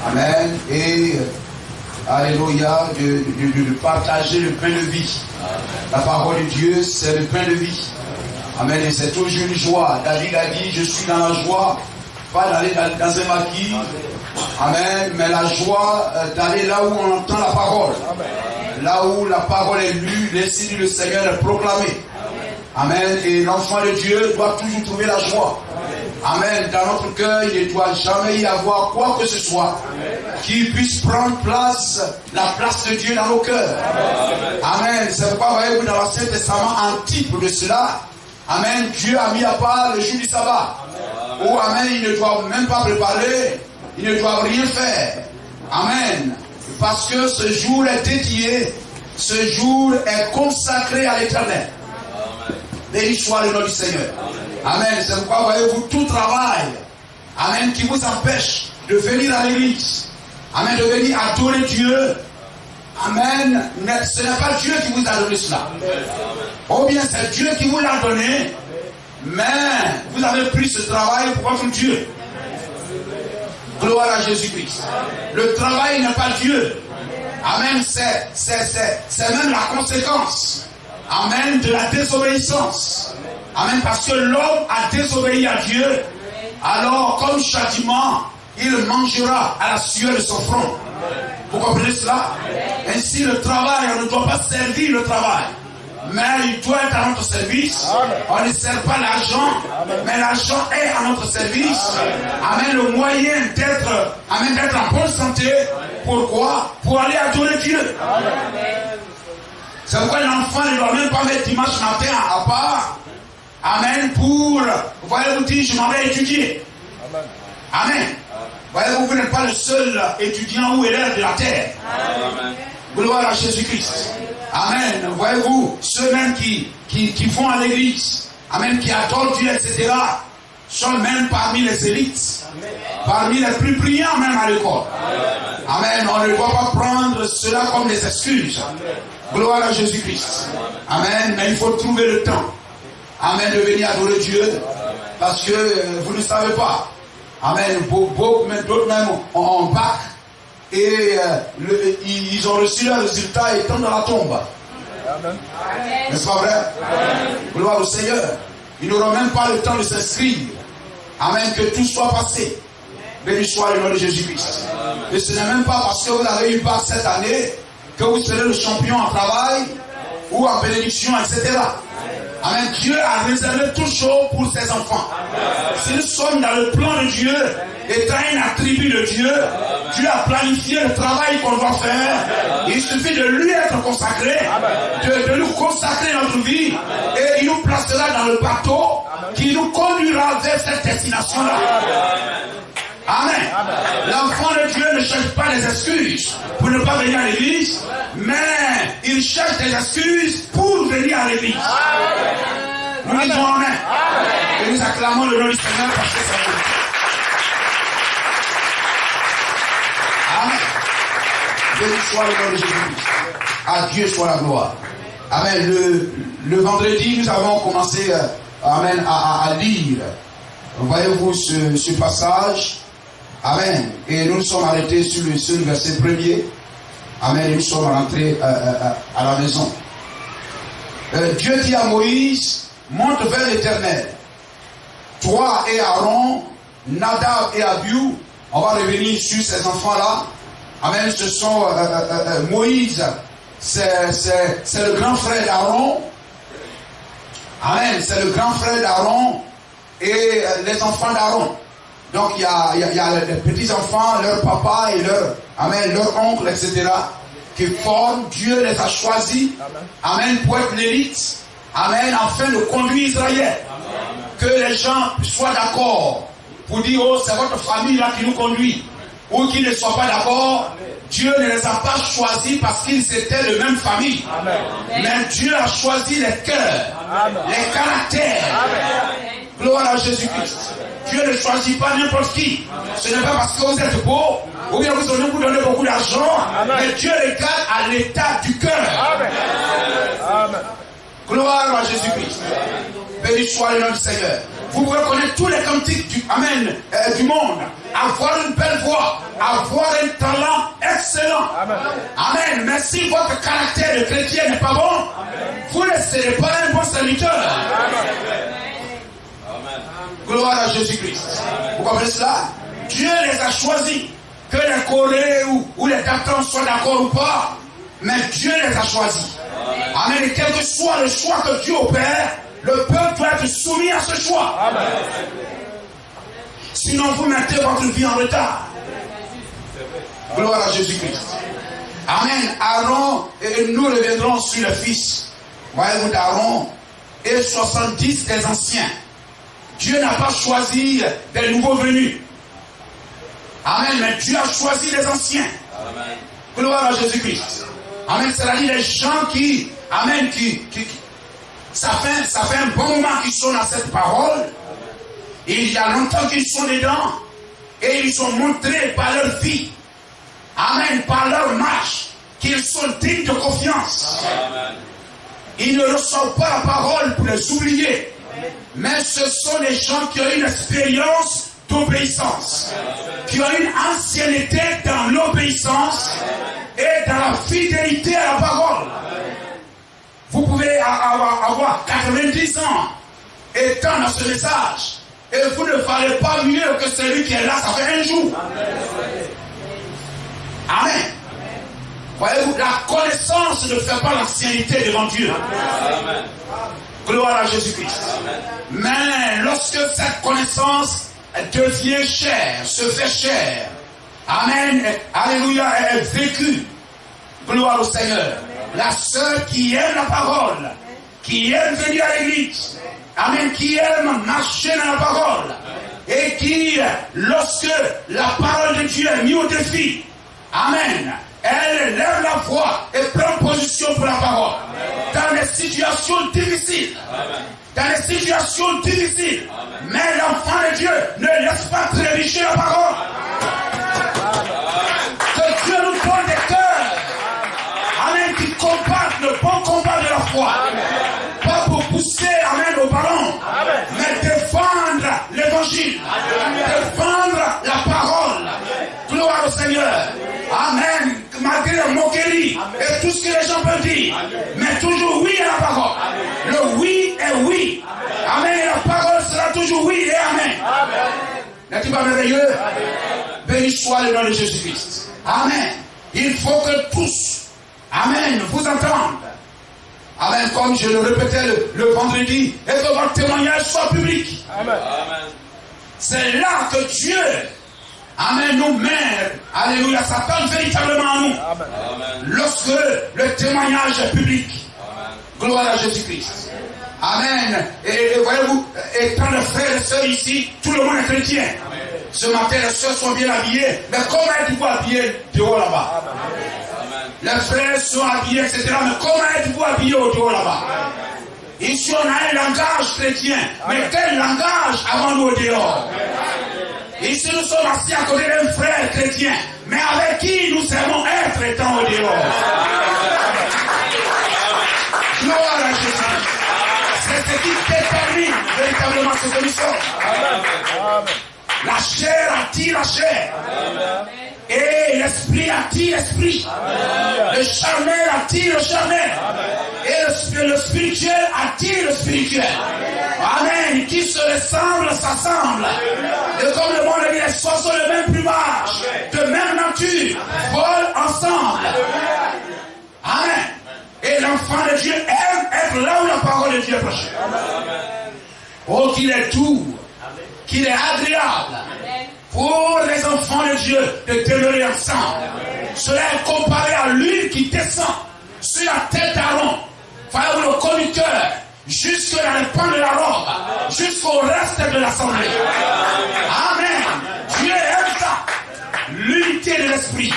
Amen. Et alléluia, de partager le pain de vie. La parole de Dieu, c'est le pain de vie. Amen. Et c'est toujours une joie. David a dit, je suis dans la joie, pas d'aller dans un maquis. Amen. Mais la joie d'aller là où on entend la parole. Là où la parole est lue, l'ainsi dit le Seigneur est proclamé. Amen. Et l'enfant de Dieu doit toujours trouver la joie. Amen. Dans notre cœur, il ne doit jamais y avoir quoi que ce soit qui puisse prendre place, la place de Dieu dans nos cœurs. Amen. C'est pourquoi, voyez-vous, dans l'Ancien Testament, un type de cela, amen, Dieu a mis à part le jour du sabbat. Où, amen, ils ne doivent même pas préparer, ils ne doivent rien faire. Amen. Parce que ce jour est dédié, ce jour est consacré à l'Éternel. Béni soit le nom du Seigneur. Amen. C'est pourquoi, voyez-vous, tout travail, amen, qui vous empêche de venir à l'église, amen, de venir adorer Dieu, amen, ce n'est pas Dieu qui vous a donné cela. Ou bien c'est Dieu qui vous l'a donné, mais vous avez pris ce travail pour votre Dieu. Gloire à Jésus-Christ. Le travail n'est pas Dieu. Amen. C'est même la conséquence. Amen. De la désobéissance. Amen. Parce que l'homme a désobéi à Dieu. Alors, comme châtiment, il mangera à la sueur de son front. Vous comprenez cela? Ainsi, le travail, on ne doit pas servir le travail. Mais il doit être à notre service. On ne sert pas l'argent, mais l'argent est à notre service. Amen. Le moyen d'être, amen, d'être en bonne santé. Pourquoi? Pour aller adorer Dieu. C'est pourquoi l'enfant ne doit même pas mettre dimanche matin à part. Amen. Pour, voyez-vous dire, je m'en vais étudier. Amen. Voyez-vous, vous n'êtes pas le seul étudiant ou élève de la terre. Amen. Gloire à Jésus-Christ. Amen. Voyez-vous, ceux-mêmes qui vont à l'église, amen, qui adorent Dieu, etc., sont même parmi les élites, parmi les plus brillants même à l'école. Amen. On ne doit pas prendre cela comme des excuses. Gloire à Jésus-Christ. Amen. Mais il faut trouver le temps. Amen. De venir adorer Dieu. Parce que vous ne savez pas. Amen. Beaucoup, même d'autres même ont bac. Et ils ont reçu leurs résultats étant dans la tombe. N'est-ce pas vrai? Amen. Gloire au Seigneur. Ils n'auront même pas le temps de s'inscrire. Amen. Que tout soit passé. Béni soit le nom de Jésus-Christ. Et ce n'est même pas parce que vous avez eu bac cette année que vous serez le champion en travail ou en bénédiction, etc. Amen. Dieu a réservé tout chose pour ses enfants. Si nous sommes dans le plan de Dieu, étant un attribut de Dieu, Dieu a planifié le travail qu'on doit faire. Il suffit de lui être consacré, de nous consacrer notre vie, et il nous placera dans le bateau qui nous conduira vers cette destination-là. Amen. L'enfant de Dieu ne cherche pas des excuses pour ne pas venir à l'église, mais il cherche des excuses pour venir à l'église. Nous disons Amen. Et nous acclamons le nom du Seigneur parce que c'est bon. Amen. Béni soit le nom de Jésus-Christ. À Dieu soit la gloire. Amen. Le vendredi, nous avons commencé amen, à lire. Voyez-vous ce passage. Amen. Et nous nous sommes arrêtés sur le verset 1er. Amen. Et nous sommes rentrés à la maison. Dieu dit à Moïse, monte vers l'Éternel. Toi et Aaron, Nadab et Abihu, on va revenir sur ces enfants-là. Amen. Ce sont Moïse, c'est le grand frère d'Aaron. Amen. C'est le grand frère d'Aaron et les enfants d'Aaron. Donc il y a les petits enfants, leur papa et leur oncle, etc. qui forment. Dieu les a choisis. Amen. Pour être l'élite. Amen. Afin de conduire Israël. Que les gens soient d'accord pour dire, oh, c'est votre famille là qui nous conduit. Ou qu'ils ne soient pas d'accord. Dieu ne les a pas choisis parce qu'ils étaient de même famille. Amen. Mais Dieu a choisi les cœurs, les caractères. Amen. Gloire à Jésus-Christ. Dieu ne choisit pas n'importe qui. Ce n'est pas parce que vous êtes beau, ou bien vous donnez beaucoup d'argent, mais Dieu regarde à l'état du cœur. Amen. Amen. Gloire à Jésus-Christ. Béni soit le nom du Seigneur. Vous pouvez connaître tous les cantiques du monde. avoir une belle voix, avoir un talent excellent. Amen. Mais si votre caractère de chrétien n'est pas bon, vous ne serez pas un bon serviteur. Gloire à Jésus-Christ. Vous comprenez cela? Dieu les a choisis. Que les Corées ou les Datans soient d'accord ou pas, mais Dieu les a choisis. Amen. Et quel que soit le choix que Dieu opère, le peuple doit être soumis à ce choix. Amen. Sinon, vous mettez votre vie en retard. Gloire à Jésus-Christ. Amen. Aaron, et nous reviendrons sur le fils. Voyez-vous d'Aaron et 70 des anciens. Dieu n'a pas choisi des nouveaux venus. Amen. Mais Dieu a choisi les anciens. Amen. Gloire à Jésus-Christ. Amen. C'est-à-dire les gens qui, amen, ça fait un bon moment qu'ils sont dans cette parole. Et il y a longtemps qu'ils sont dedans. Et ils sont montrés par leur vie. Amen. Par leur marche. Qu'ils sont dignes de confiance. Amen. Ils ne reçoivent pas la parole pour les oublier. Mais ce sont des gens qui ont une expérience d'obéissance, qui ont une ancienneté dans l'obéissance et dans la fidélité à la parole. Vous pouvez avoir 90 ans étant dans ce message et vous ne valez pas mieux que celui qui est là, ça fait un jour. Amen. Voyez-vous, la connaissance ne fait pas l'ancienneté devant Dieu. Amen. Gloire à Jésus-Christ. Mais lorsque cette connaissance devient chair, se fait chair, amen, alléluia, est vécue, gloire au Seigneur. La sœur qui aime la parole, qui aime venir à l'église, amen, qui aime marcher dans la parole, et qui, lorsque la parole de Dieu est mise au défi, amen, elle lève la voix et prend position pour la parole. Dans les situations difficiles. Dans les situations difficiles. Mais l'enfant de Dieu ne laisse pas trébucher la parole. Que Dieu nous donne des cœurs. Amen. Qui combattent le bon combat de la foi. Pas pour pousser, amen, au ballon. Mais défendre l'évangile. Défendre la parole. Gloire au Seigneur. Amen. Malgré la moquerie et tout ce que les gens peuvent dire. Mais toujours oui à la parole. Le oui est oui. Amen. Et la parole sera toujours oui et amen. N'est-il pas merveilleux? Béni soit le nom de Jésus-Christ. Amen. Il faut que tous, amen, vous entendent. Amen. Comme je le répétais le vendredi, et que votre témoignage soit public. Amen. C'est là que Dieu, amen, nous met, alléluia, s'attend véritablement à nous. Amen. Lorsque le témoignage est public. Amen. Gloire à Jésus-Christ. Amen. Et voyez-vous, étant les frères et sœurs ici, tout le monde est chrétien. Amen. Ce matin, les sœurs sont bien habillées. Mais comment êtes-vous habillés dehors là-bas? Les frères sont habillés, etc. Mais comment êtes-vous habillés au dehors là-bas? Ici, on a un langage chrétien. Mais quel langage avons-nous au dehors? Ici, nous sommes assis à côté d'un frère chrétien. Mais avec qui nous aimons être étant au dehors? Gloire à Jésus. C'est ce qui détermine véritablement ce que nous sommes. La chair attire la chair. Et l'esprit attire l'esprit. Le charnel attire le charnel. Et le spirituel attire le spirituel. Amen. Qui se ressemble, s'assemble. Et comme le monde dit, les sources ont le même plumage, de même nature, volent ensemble. Amen. Et l'enfant de Dieu aime être là où la parole de Dieu est prêchée. Oh, qu'il est doux, qu'il est agréable pour les enfants de Dieu de demeurer ensemble. Cela est comparé à l'huile qui descend sur la tête d'Aaron, voyez le conducteur, jusque dans les pans de la robe, jusqu'au reste de l'assemblée. Amen. Dieu aime ça. L'unité de l'esprit.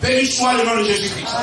Béni soit le nom de Jésus-Christ.